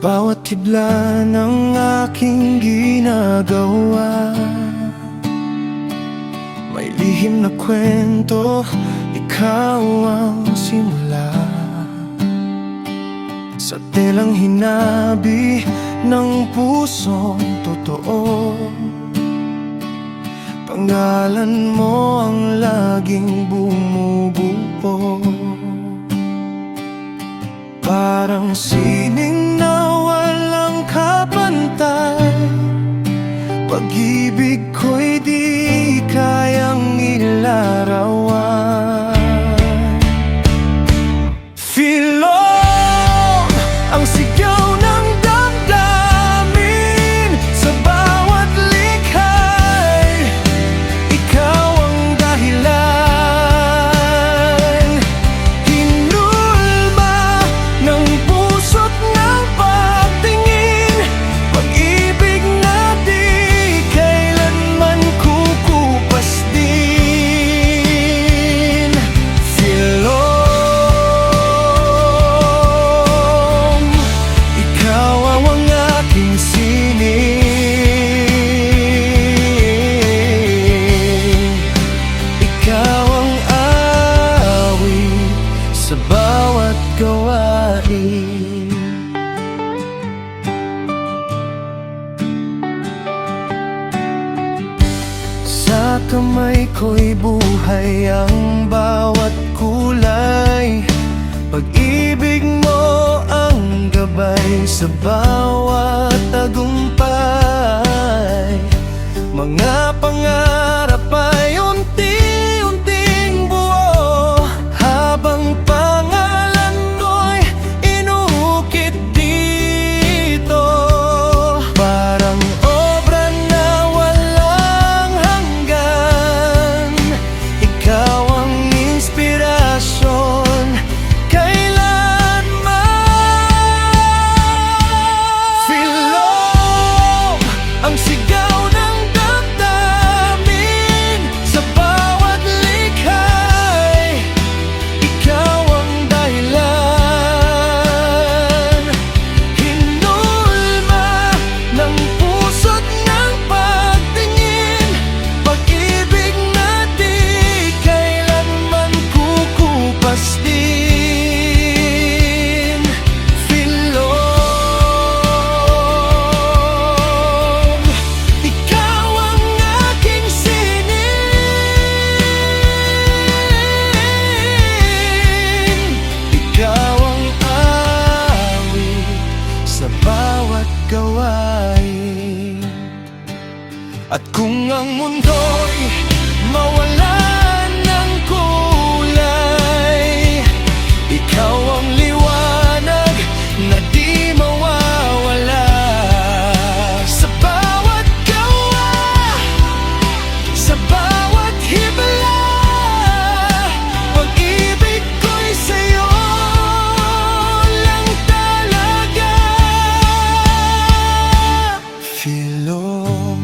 bawat hibla ng aking ginagawa, may lihim na kwento, ikaw ang simula. Sa telang hinabi ng pusong totoo, pangalan mo ang laging bumubuo. Parang sining na walang kapantay, pag-ibig ko'y di kayang ilarawan. Filon, ang sigaw ng damdamin, sa bawat likha'y ikaw ang dahilan. Hinulma ng puso't ng pagtingin, pag-ibig na di kailanman kukupas din. Filon, ikaw ang aking sining, ikaw ang awit sa bawat gawain. Sa kamay ko'y buhay ang bawat kulay, pag-ibig mo ang gabay sa bawat tagumpay. Mga pangarap ay unti-unting buo, habang pangalan mo'y inuukit dito. Parang obra na walang hanggan, ikaw ang inspirasyon kailanman. Filon, ang sigaw ng damdamin, sa bawat likha'y ikaw ang dahilan. Hinulma ng puso't ng pagtingin, pag-ibig na di kailanman kukupas din. Filon, ikaw ang aking sining, ikaw ang awit sa bawat gawain. At kung ang mundo'y mawalan ng kulay, ikaw ang liwanag na di mawawala. Sa bawat gawa, sa bawat hibla, pag-ibig ko'y sa'yo lang talaga. Filon,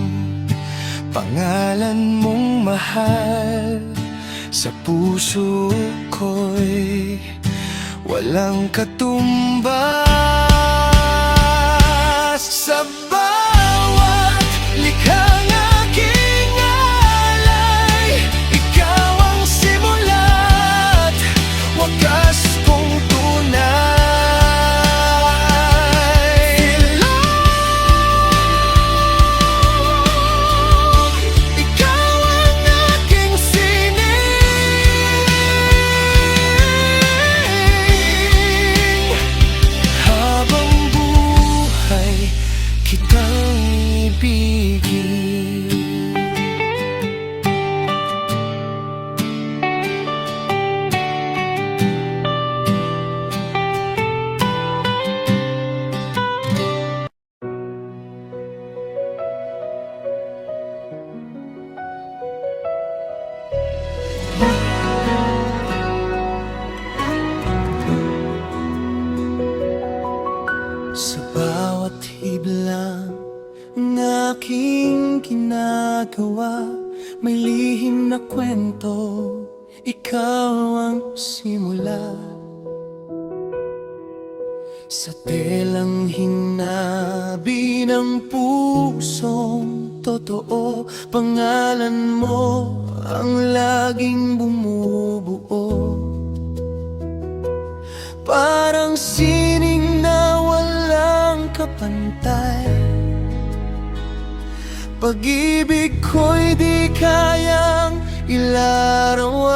pangalan mong mahal sa puso ko'y walang katumbas. Sa bawat likhang aking alay, ikaw ang simula't wakas kong tunay. Filon, ikaw ang aking sining, habang buhay kitang ibigin. Sa bawat hibla ng aking ginagawa, may lihim na kwento, ikaw ang simula. Sa telang hinabi ng pusong totoo, pangalan mo ang laging bumubuo. Parang sining na walang kapantay, pag-ibig ko'y di kayang ilarawan.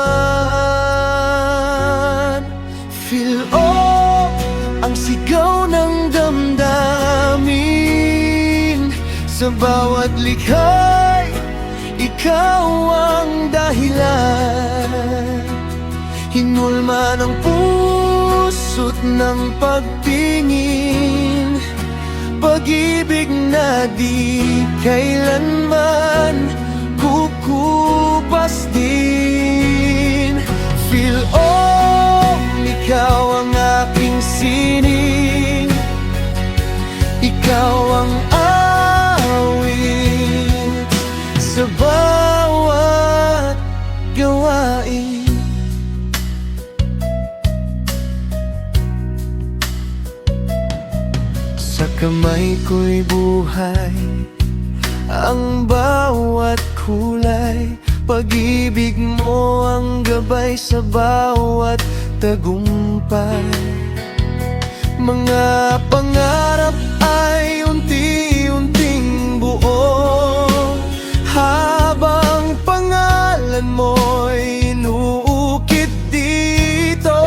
Feel ang sigaw ng damdamin, sa bawat likha'y ikaw ang dahilan. Hinulma ng puso't ng pagtingin, pag-ibig na di kailanman kukupas din. Feel ikaw ang aking sining, ikaw ang awit sa bawat gawain. Sa kamay ko'y buhay ang bawat kulay, pag-ibig mo ang gabay sa bawat tagumpay. Mga pangarap ay unti-unting buo, habang pangalan mo'y inuukit dito.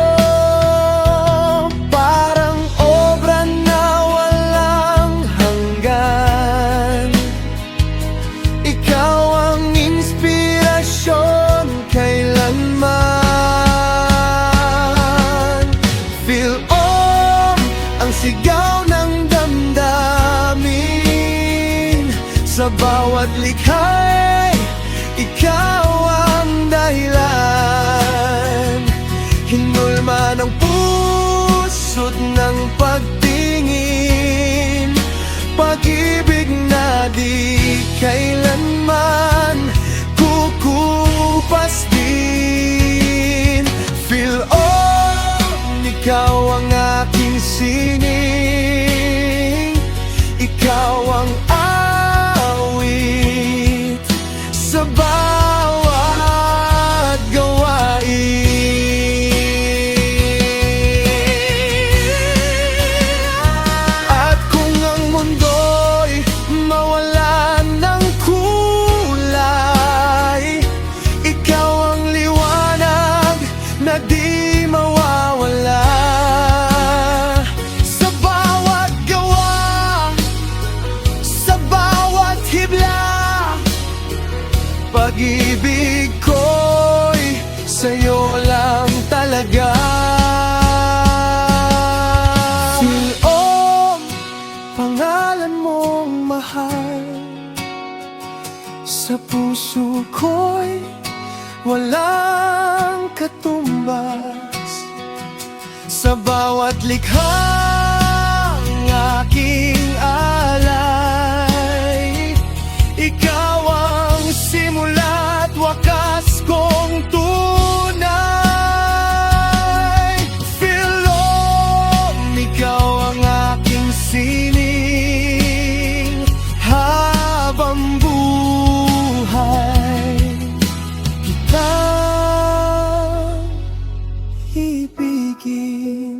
Parang obra na walang hanggan, ikaw ang inspirasyon kailanman. Feel ang sigaw ng damdamin, sa bawat likha'y ikaw ang dahilan. Hinulma ng puso't ng pagtingin, pag-ibig na di kailanman kukupas din. Feel ikaw ang aking sining, ikaw ang awit sa bawat gawain. At kung ang mundo'y mawalan ng kulay, ikaw ang liwanag na di mawawala. Sa bawat gawa, sa bawat hibla, pag-ibig ko'y sa'yo lang talaga. Feel pangalan mong mahal, sa puso ko'y walang katumbas. Sa bawat likhang aking alay, ikaw ang simula't wakas kong tunay. Feel ikaw ang aking sining, habang buhay kitang ibigin.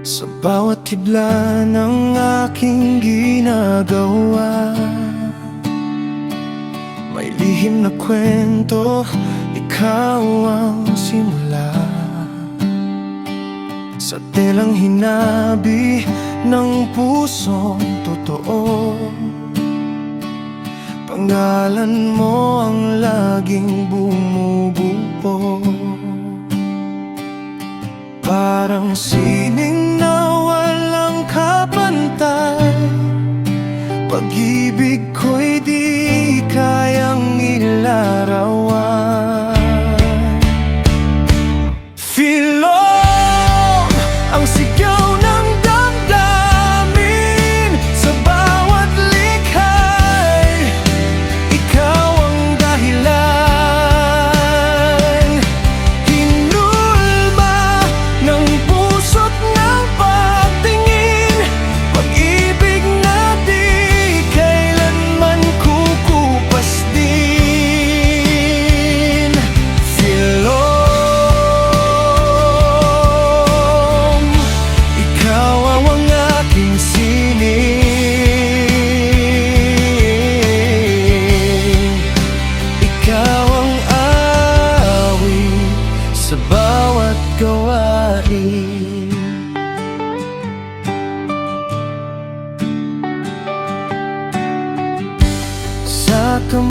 Sa bawat hibla ng aking ginagawa, may lihim na kwento, ikaw ang simula. Sa telang hinabi ng pusong totoo, pangalan mo ang laging bumubuo. Parang sining bawat gawain.